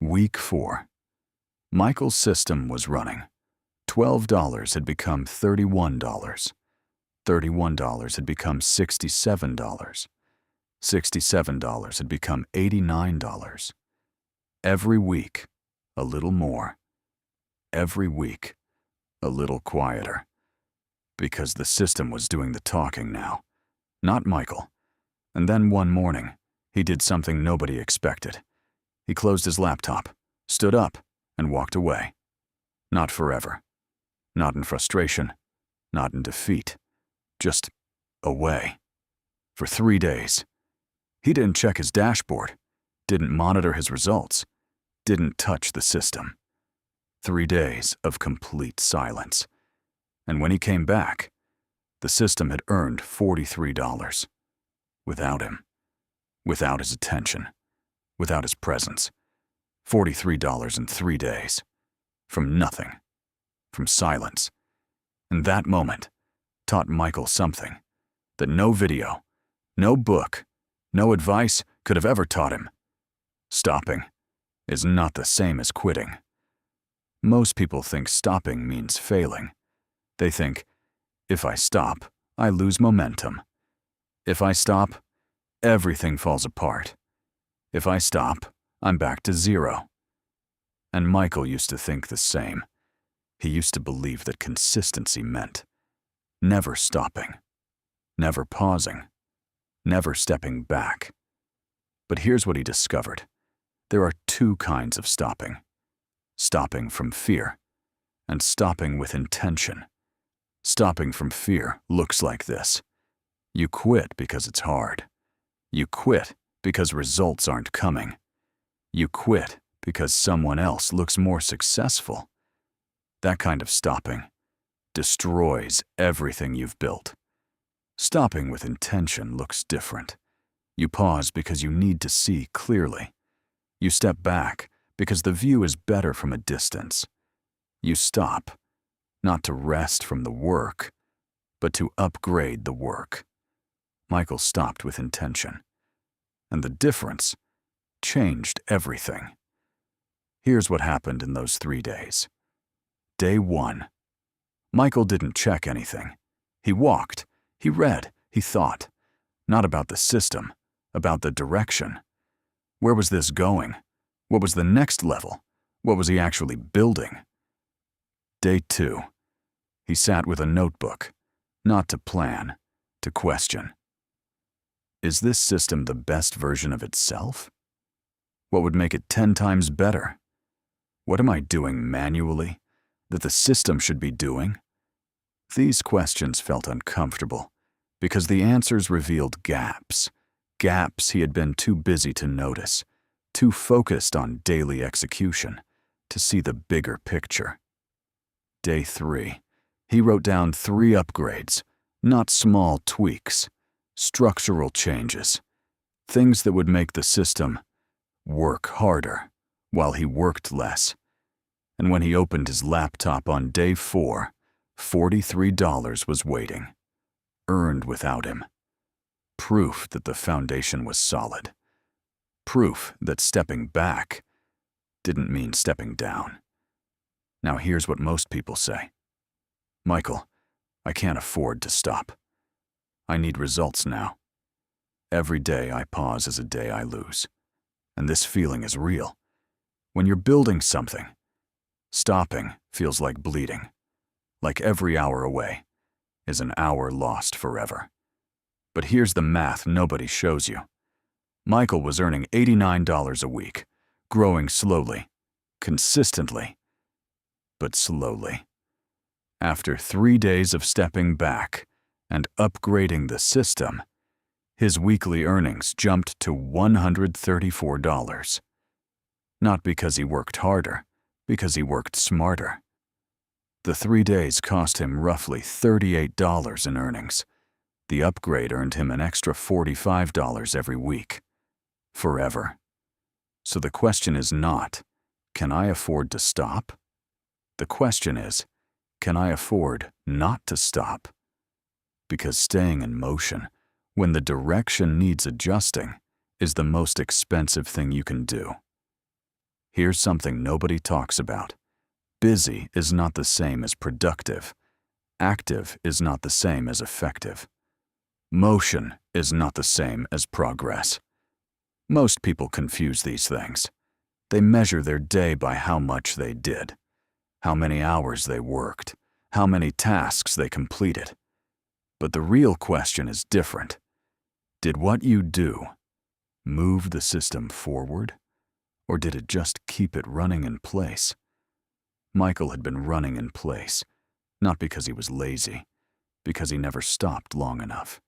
Week 4. Michael's system was running. $12 had become $31. $31 had become $67. $67 had become $89. Every week, a little more. Every week, a little quieter. Because the system was doing the talking now, not Michael. And then one morning, he did something nobody expected. He closed his laptop, stood up, and walked away. Not forever. Not in frustration. Not in defeat. Just away. For 3 days. He didn't check his dashboard, didn't monitor his results, didn't touch the system. 3 days of complete silence. And when he came back, the system had earned $43. Without him. Without his attention. Without his presence. $43 in 3 days. From nothing. From silence. And that moment taught Michael something that no video, no book, no advice could have ever taught him. Stopping is not the same as quitting. Most people think stopping means failing. They think, if I stop, I lose momentum. If I stop, everything falls apart. If I stop, I'm back to zero. And Michael used to think the same. He used to believe that consistency meant never stopping, never pausing, never stepping back. But here's what he discovered. There are 2 kinds of stopping. Stopping from fear and stopping with intention. Stopping from fear looks like this. You quit because it's hard. You quit because results aren't coming. You quit because someone else looks more successful. That kind of stopping destroys everything you've built. Stopping with intention looks different. You pause because you need to see clearly. You step back because the view is better from a distance. You stop, not to rest from the work, but to upgrade the work. Michael stopped with intention. And the difference changed everything. Here's what happened in those 3 days. Day 1. Michael didn't check anything. He walked, he read, he thought. Not about the system, about the direction. Where was this going? What was the next level? What was he actually building? Day 2. He sat with a notebook, not to plan, to question. Is this system the best version of itself? What would make it 10 times better? What am I doing manually that the system should be doing? These questions felt uncomfortable because the answers revealed gaps. Gaps he had been too busy to notice, too focused on daily execution to see the bigger picture. Day 3. He wrote down 3 upgrades, not small tweaks, structural changes, things that would make the system work harder while he worked less. And when he opened his laptop on day 4, $43 was waiting, earned without him. Proof that the foundation was solid. Proof that stepping back didn't mean stepping down. Now here's what most people say. Michael, I can't afford to stop. I need results now. Every day I pause is a day I lose. And this feeling is real. When you're building something, stopping feels like bleeding. Like every hour away is an hour lost forever. But here's the math nobody shows you. Michael was earning $89 a week, growing slowly, consistently, but slowly. After 3 days of stepping back and upgrading the system, his weekly earnings jumped to $134. Not because he worked harder, because he worked smarter. The 3 days cost him roughly $38 in earnings. The upgrade earned him an extra $45 every week. Forever. So the question is not, can I afford to stop? The question is, can I afford not to stop? Because staying in motion, when the direction needs adjusting, is the most expensive thing you can do. Here's something nobody talks about. Busy is not the same as productive. Active is not the same as effective. Motion is not the same as progress. Most people confuse these things. They measure their day by how much they did, how many hours they worked, how many tasks they completed. But the real question is different. Did what you do move the system forward, or did it just keep it running in place? Michael had been running in place, not because he was lazy, because he never stopped long enough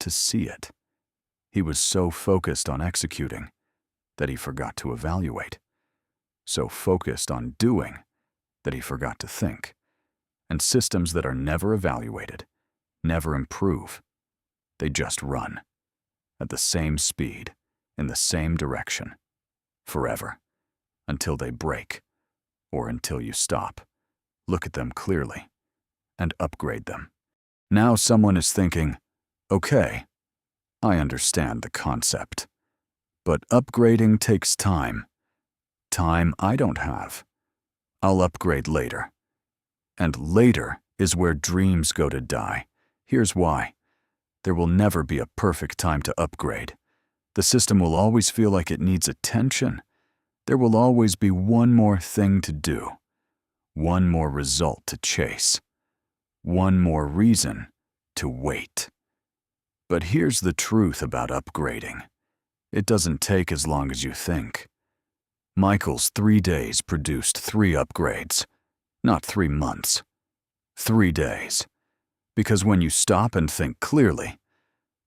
to see it. He was so focused on executing that he forgot to evaluate, so focused on doing that he forgot to think. And systems that are never evaluated never improve. They just run at the same speed, in the same direction, forever, until they break, or until you stop, look at them clearly, and upgrade them. Now someone is thinking, okay, I understand the concept, but upgrading takes time. Time I don't have. I'll upgrade later. And later is where dreams go to die. Here's why. There will never be a perfect time to upgrade. The system will always feel like it needs attention. There will always be one more thing to do, one more result to chase, one more reason to wait. But here's the truth about upgrading. It doesn't take as long as you think. Michael's 3 days produced 3 upgrades, not 3 months. 3 days. Because when you stop and think clearly,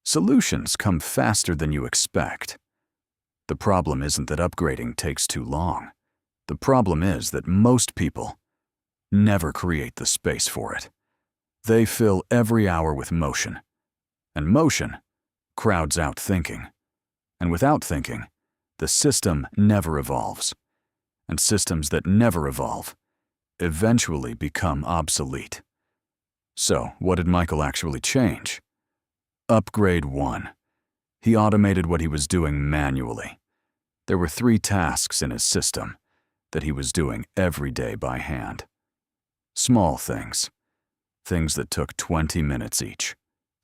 solutions come faster than you expect. The problem isn't that upgrading takes too long. The problem is that most people never create the space for it. They fill every hour with motion. And motion crowds out thinking. And without thinking, the system never evolves. And systems that never evolve eventually become obsolete. So, what did Michael actually change? Upgrade 1. He automated what he was doing manually. There were 3 tasks in his system that he was doing every day by hand. Small things. Things that took 20 minutes each.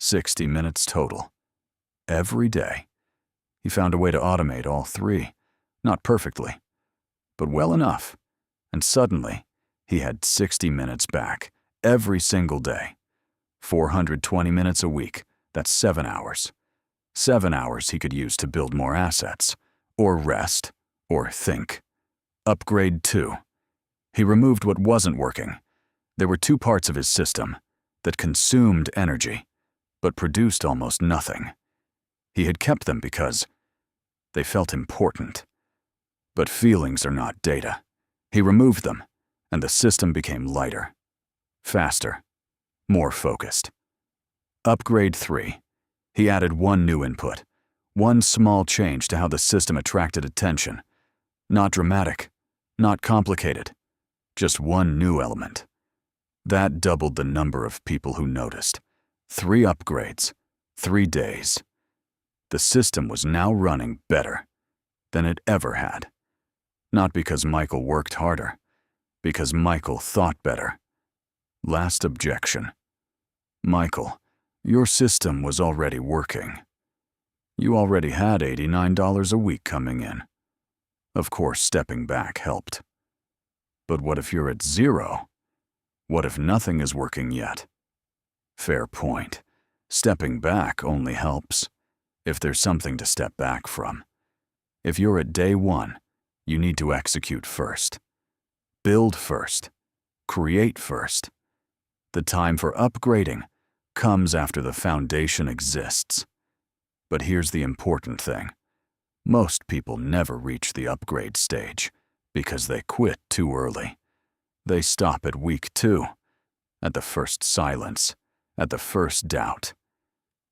60 minutes total. Every day. He found a way to automate all 3. Not perfectly, but well enough. And suddenly, he had 60 minutes back every single day. 420 minutes a week. That's 7 hours. 7 hours he could use to build more assets, or rest, or think. Upgrade 2. He removed what wasn't working. There were 2 parts of his system that consumed energy, but produced almost nothing. He had kept them because they felt important. But feelings are not data. He removed them, and the system became lighter, faster, more focused. Upgrade 3. He added 1 new input, 1 small change to how the system attracted attention. Not dramatic, not complicated, just 1 new element. That doubled the number of people who noticed. 3 upgrades, 3 days. The system was now running better than it ever had. Not because Michael worked harder, because Michael thought better. Last objection. Michael, your system was already working. You already had $89 a week coming in. Of course, stepping back helped. But what if you're at 0? What if nothing is working yet? Fair point. Stepping back only helps if there's something to step back from. If you're at day 1, you need to execute first. Build first. Create first. The time for upgrading comes after the foundation exists. But here's the important thing. Most people never reach the upgrade stage because they quit too early. They stop at week 2, at the first silence, at the first doubt.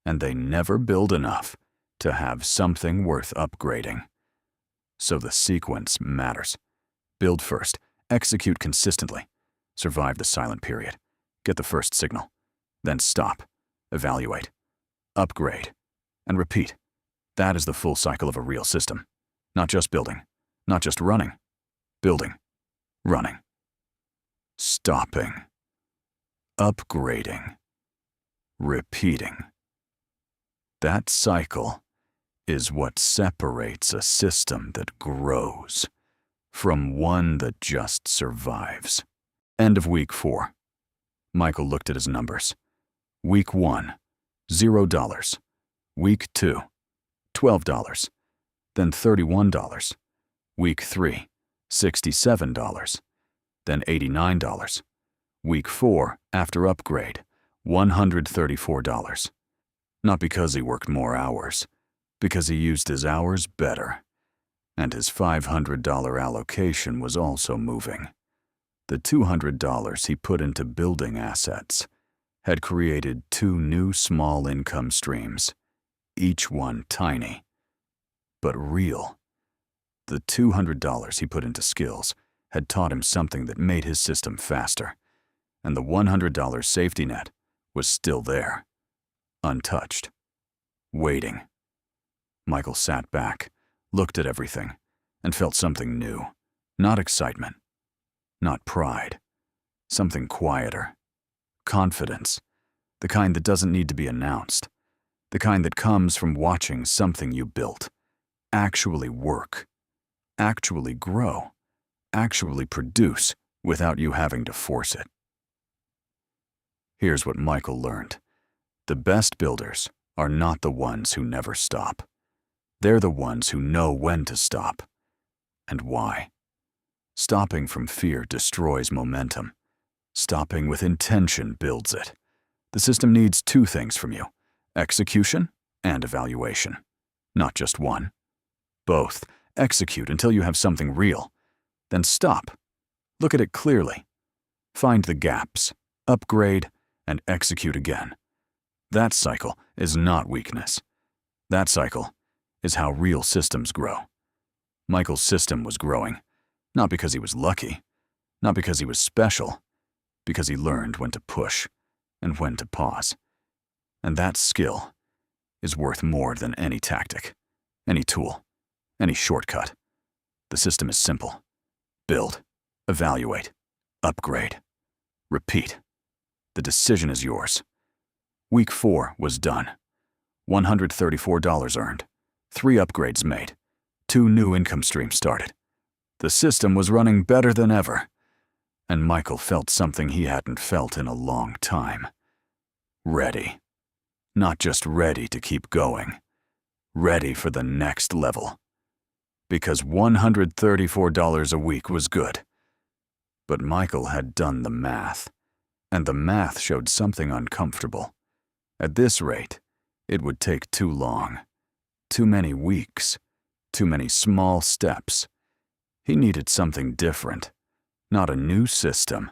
And they never build enough to have something worth upgrading. So the sequence matters. Build first, execute consistently, survive the silent period, get the first signal, then stop, evaluate, upgrade, and repeat. That is the full cycle of a real system. Not just building, not just running, Building. Running. Stopping. Upgrading. Repeating. That cycle is what separates a system that grows from one that just survives. End of week 4. Michael looked at his numbers. Week 1, $0. Week 2, $12. Then $31. Week 3, $67. Then $89. Week 4, after upgrade, $134. Not because he worked more hours, because he used his hours better. And his $500 allocation was also moving. The $200 he put into building assets had created 2 new small income streams, each one tiny, but real. The $200 he put into skills had taught him something that made his system faster, and the $100 safety net was still there, untouched, waiting. Michael sat back, looked at everything, and felt something new. Not excitement, not pride, something quieter. Confidence, the kind that doesn't need to be announced, the kind that comes from watching something you built actually work, actually grow, actually produce without you having to force it. Here's what Michael learned. The best builders are not the ones who never stop. They're the ones who know when to stop and why. Stopping from fear destroys momentum. Stopping with intention builds it. The system needs 2 things from you: execution and evaluation. Not just one. Both. Execute until you have something real. Then stop. Look at it clearly. Find the gaps, upgrade, and execute again. That cycle is not weakness. That cycle is how real systems grow. Michael's system was growing, not because he was lucky, not because he was special, because he learned when to push and when to pause. And that skill is worth more than any tactic, any tool, any shortcut. The system is simple. Build, evaluate, upgrade, repeat. The decision is yours. Week 4 was done. $134 earned, 3 upgrades made, 2 new income streams started. The system was running better than ever, and Michael felt something he hadn't felt in a long time. Ready. Not just ready to keep going. Ready for the next level. Because $134 a week was good. But Michael had done the math, and the math showed something uncomfortable. At this rate, it would take too long. Too many weeks. Too many small steps. He needed something different. Not a new system.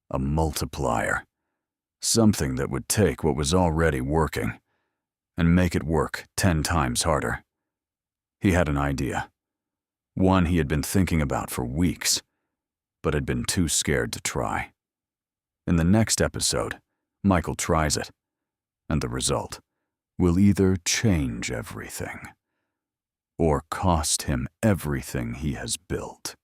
A multiplier. Something that would take what was already working and make it work 10 times harder. He had an idea. One he had been thinking about for weeks, but had been too scared to try. In the next episode, Michael tries it, and the result will either change everything or cost him everything he has built.